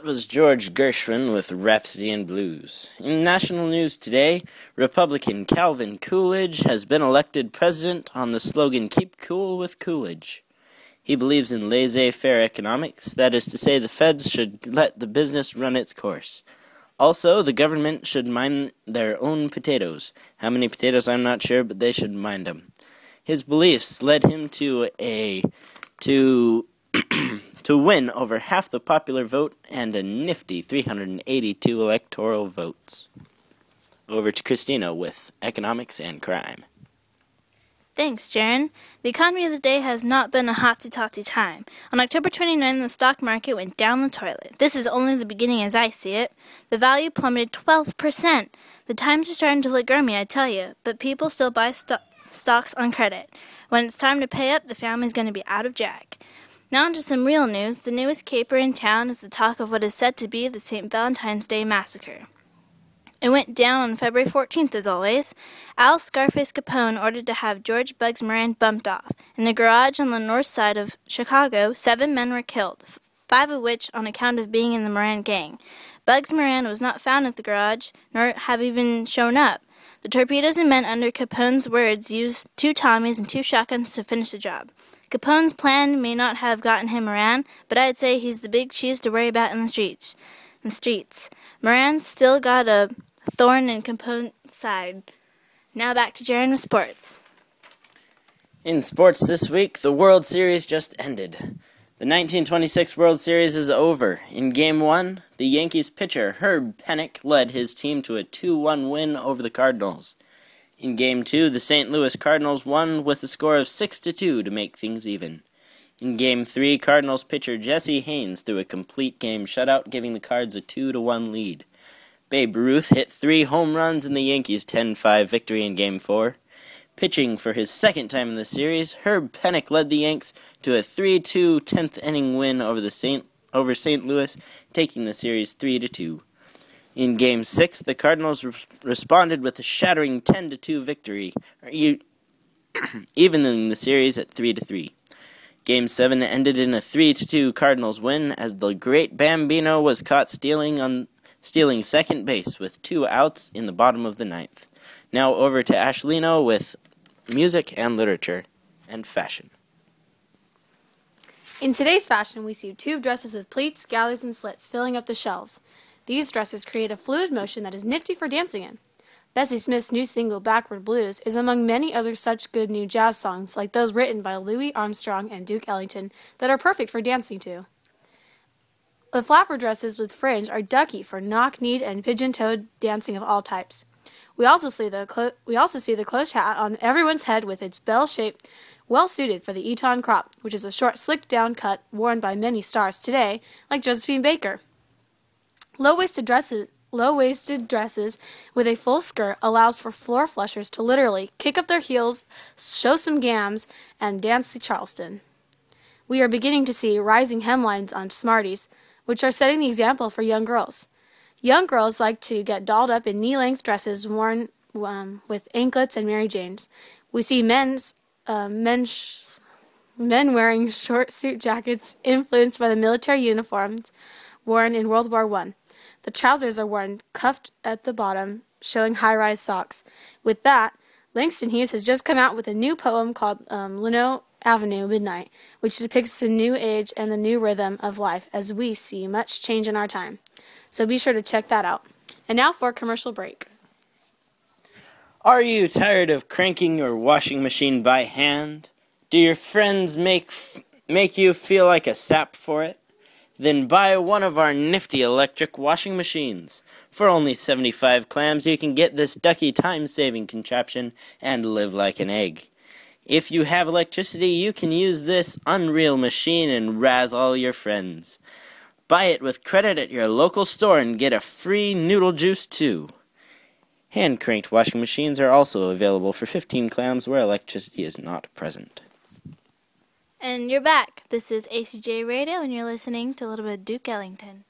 That was George Gershwin with Rhapsody in Blues. In national news today, Republican Calvin Coolidge has been elected president on the slogan, "Keep Cool with Coolidge." He believes in laissez-faire economics, that is to say the feds should let the business run its course. Also, the government should mind their own potatoes. How many potatoes, I'm not sure, but they should mind them. His beliefs led him to win over half the popular vote and a nifty 382 electoral votes. Over to Cristina with economics and crime. Thanks, Jaren. The economy of the day has not been a hotsy-totsy time. On October 29, the stock market went down the toilet. This is only the beginning as I see it. The value plummeted 12%. The times are starting to look grimy, I tell you, but people still buy stocks on credit. When it's time to pay up, the family's going to be out of jack. Now on to some real news. The newest caper in town is the talk of what is said to be the St. Valentine's Day Massacre. It went down on February 14th, as always. Al Scarface Capone ordered to have George Bugs Moran bumped off. In a garage on the north side of Chicago, 7 men were killed, 5 of which on account of being in the Moran gang. Bugs Moran was not found at the garage, nor have even shown up. The torpedoes and men under Capone's words used 2 Tommies and 2 shotguns to finish the job. Capone's plan may not have gotten him Moran, but I'd say he's the big cheese to worry about in the streets. Moran's still got a thorn in Capone's side. Now back to Jaren with sports. In sports this week, the World Series just ended. The 1926 World Series is over. In Game 1, the Yankees pitcher Herb Pennock led his team to a 2-1 win over the Cardinals. In Game 2, the St. Louis Cardinals won with a score of 6-2 to make things even. In Game 3, Cardinals pitcher Jesse Haynes threw a complete game shutout, giving the Cards a 2-1 lead. Babe Ruth hit 3 home runs in the Yankees' 10-5 victory in Game 4. Pitching for his second time in the series, Herb Pennock led the Yanks to a 3-2 10th-inning win over St. Louis, taking the series 3-2. In Game 6, the Cardinals responded with a shattering 10-2 victory, evening the series at 3-3. Game 7 ended in a 3-2 Cardinals win as the great Bambino was caught stealing second base with 2 outs in the bottom of the 9th. Now over to Ashlin with music and literature and fashion. In today's fashion, we see tube dresses with pleats, galleys, and slits filling up the shelves. These dresses create a fluid motion that is nifty for dancing in. Bessie Smith's new single, Backward Blues, is among many other such good new jazz songs like those written by Louis Armstrong and Duke Ellington that are perfect for dancing to. The flapper dresses with fringe are ducky for knock-kneed and pigeon-toed dancing of all types. We also see the cloche hat on everyone's head with its bell shape, well suited for the Eton crop, which is a short, slicked-down cut worn by many stars today, like Josephine Baker. Low-waisted dresses with a full skirt allows for floor flushers to literally kick up their heels, show some gams, and dance the Charleston. We are beginning to see rising hemlines on Smarties, which are setting the example for young girls. Young girls like to get dolled up in knee-length dresses worn with anklets and Mary Janes. We see men wearing short suit jackets influenced by the military uniforms worn in World War I. The trousers are worn cuffed at the bottom, showing high-rise socks. With that, Langston Hughes has just come out with a new poem called Lino Avenue Midnight, which depicts the new age and the new rhythm of life as we see much change in our time. So be sure to check that out. And now for a commercial break. Are you tired of cranking your washing machine by hand? Do your friends make you feel like a sap for it? Then buy one of our nifty electric washing machines. For only 75 clams, you can get this ducky time-saving contraption and live like an egg. If you have electricity, you can use this unreal machine and razz all your friends. Buy it with credit at your local store and get a free noodle juice too. Hand-cranked washing machines are also available for 15 clams where electricity is not present. And you're back. This is ACJ Radio, and you're listening to a little bit of Duke Ellington.